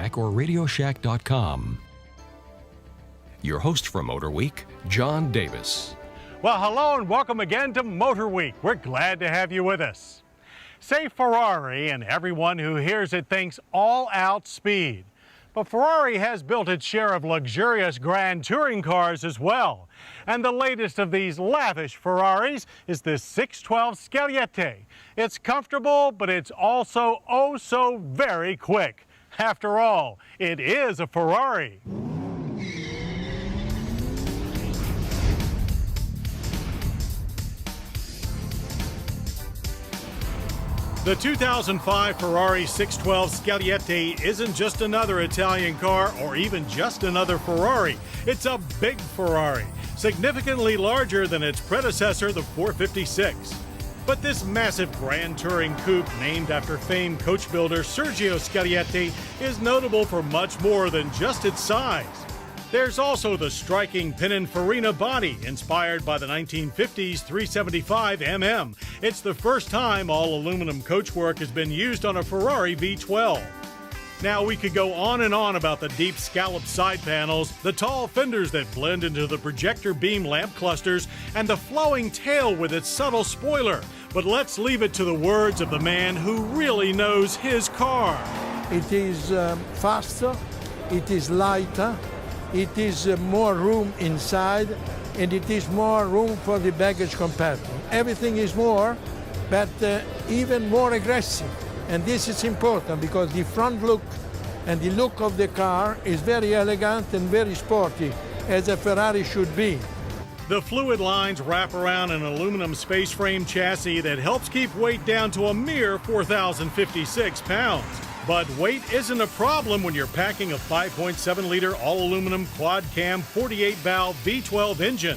Shack or RadioShack.com. Your host for Motorweek, John Davis. Well, hello and welcome again to Motorweek. We're glad to have you with us. Say Ferrari, and everyone who hears it thinks all-out speed. But Ferrari has built its share of luxurious grand touring cars as well. And the latest of these lavish Ferraris is this 612 Scaglietti. It's comfortable, but it's also oh so very quick. After all, it is a Ferrari. The 2005 Ferrari 612 Scaglietti isn't just another Italian car or even just another Ferrari. It's a big Ferrari, significantly larger than its predecessor, the 456. But this massive grand touring coupe, named after famed coach builder Sergio Scaglietti, is notable for much more than just its size. There's also the striking Pininfarina body, inspired by the 1950s 375 mm. It's the first time all aluminum coachwork has been used on a Ferrari V12. Now, we could go on and on about the deep scalloped side panels, the tall fenders that blend into the projector beam lamp clusters, and the flowing tail with its subtle spoiler. But let's leave it to the words of the man who really knows his car. It is faster, it is lighter, it is more room inside, and it is more room for the baggage compartment. Everything is more, but even more aggressive. And this is important because the front look and the look of the car is very elegant and very sporty, as a Ferrari should be. The fluid lines wrap around an aluminum space frame chassis that helps keep weight down to a mere 4,056 pounds. But weight isn't a problem when you're packing a 5.7-liter all-aluminum quad-cam 48-valve V12 engine.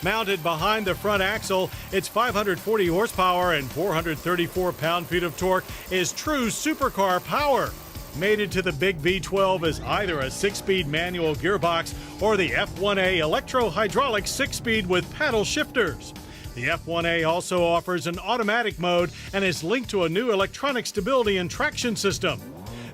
Mounted behind the front axle, its 540 horsepower and 434 pound-feet of torque is true supercar power. Mated to the big V12 is either a 6-speed manual gearbox or the F1A electro-hydraulic 6-speed with paddle shifters. The F1A also offers an automatic mode and is linked to a new electronic stability and traction system.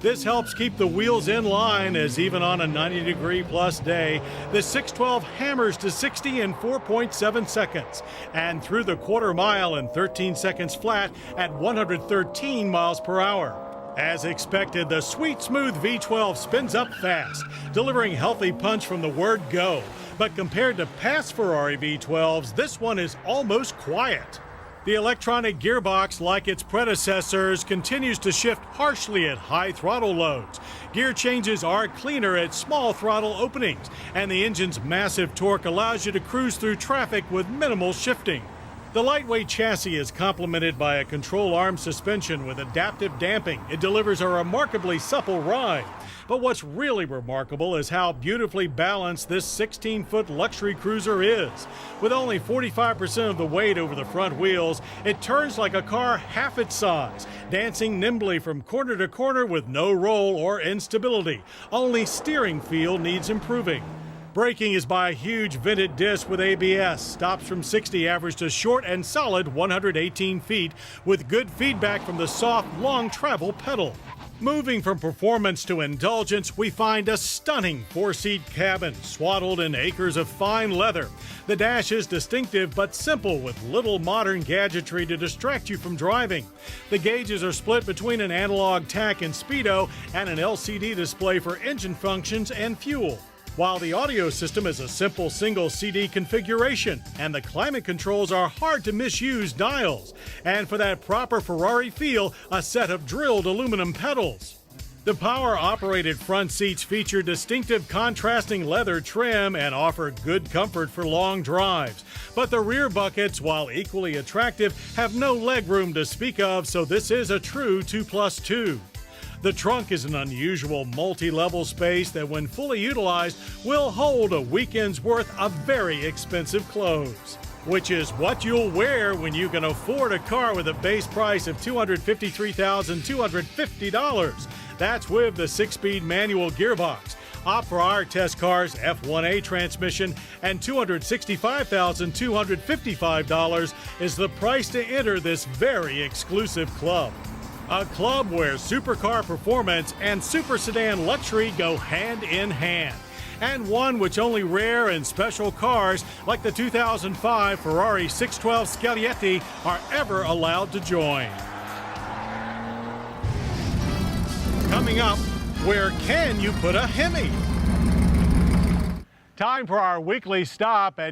This helps keep the wheels in line, as even on a 90-degree-plus day, the 612 hammers to 60 in 4.7 seconds, and through the quarter mile in 13 seconds flat at 113 miles per hour. As expected, the sweet, smooth V12 spins up fast, delivering healthy punch from the word go. But compared to past Ferrari V12s, this one is almost quiet. The electronic gearbox, like its predecessors, continues to shift harshly at high throttle loads. Gear changes are cleaner at small throttle openings, and the engine's massive torque allows you to cruise through traffic with minimal shifting. The lightweight chassis is complemented by a control arm suspension with adaptive damping. It delivers a remarkably supple ride. But what's really remarkable is how beautifully balanced this 16-foot luxury cruiser is. With only 45% of the weight over the front wheels, it turns like a car half its size, dancing nimbly from corner to corner with no roll or instability. Only steering feel needs improving. Braking is by a huge vented disc with ABS, stops from 60 average to short and solid 118 feet, with good feedback from the soft, long travel pedal. Moving from performance to indulgence, we find a stunning 4-seat cabin swaddled in acres of fine leather. The dash is distinctive but simple, with little modern gadgetry to distract you from driving. The gauges are split between an analog tach and speedo and an LCD display for engine functions and fuel, while the audio system is a simple single CD configuration, and the climate controls are hard to misuse dials. And for that proper Ferrari feel, a set of drilled aluminum pedals. The power-operated front seats feature distinctive contrasting leather trim and offer good comfort for long drives. But the rear buckets, while equally attractive, have no legroom to speak of, so this is a true 2+2. The trunk is an unusual multi-level space that, when fully utilized, will hold a weekend's worth of very expensive clothes. Which is what you'll wear when you can afford a car with a base price of $253,250. That's with the 6-speed manual gearbox. Opt for our test car's F1A transmission, and $265,255 is the price to enter this very exclusive club. A club where supercar performance and super sedan luxury go hand in hand. And one which only rare and special cars like the 2005 Ferrari 612 Scaglietti are ever allowed to join. Coming up, where can you put a Hemi? Time for our weekly stop at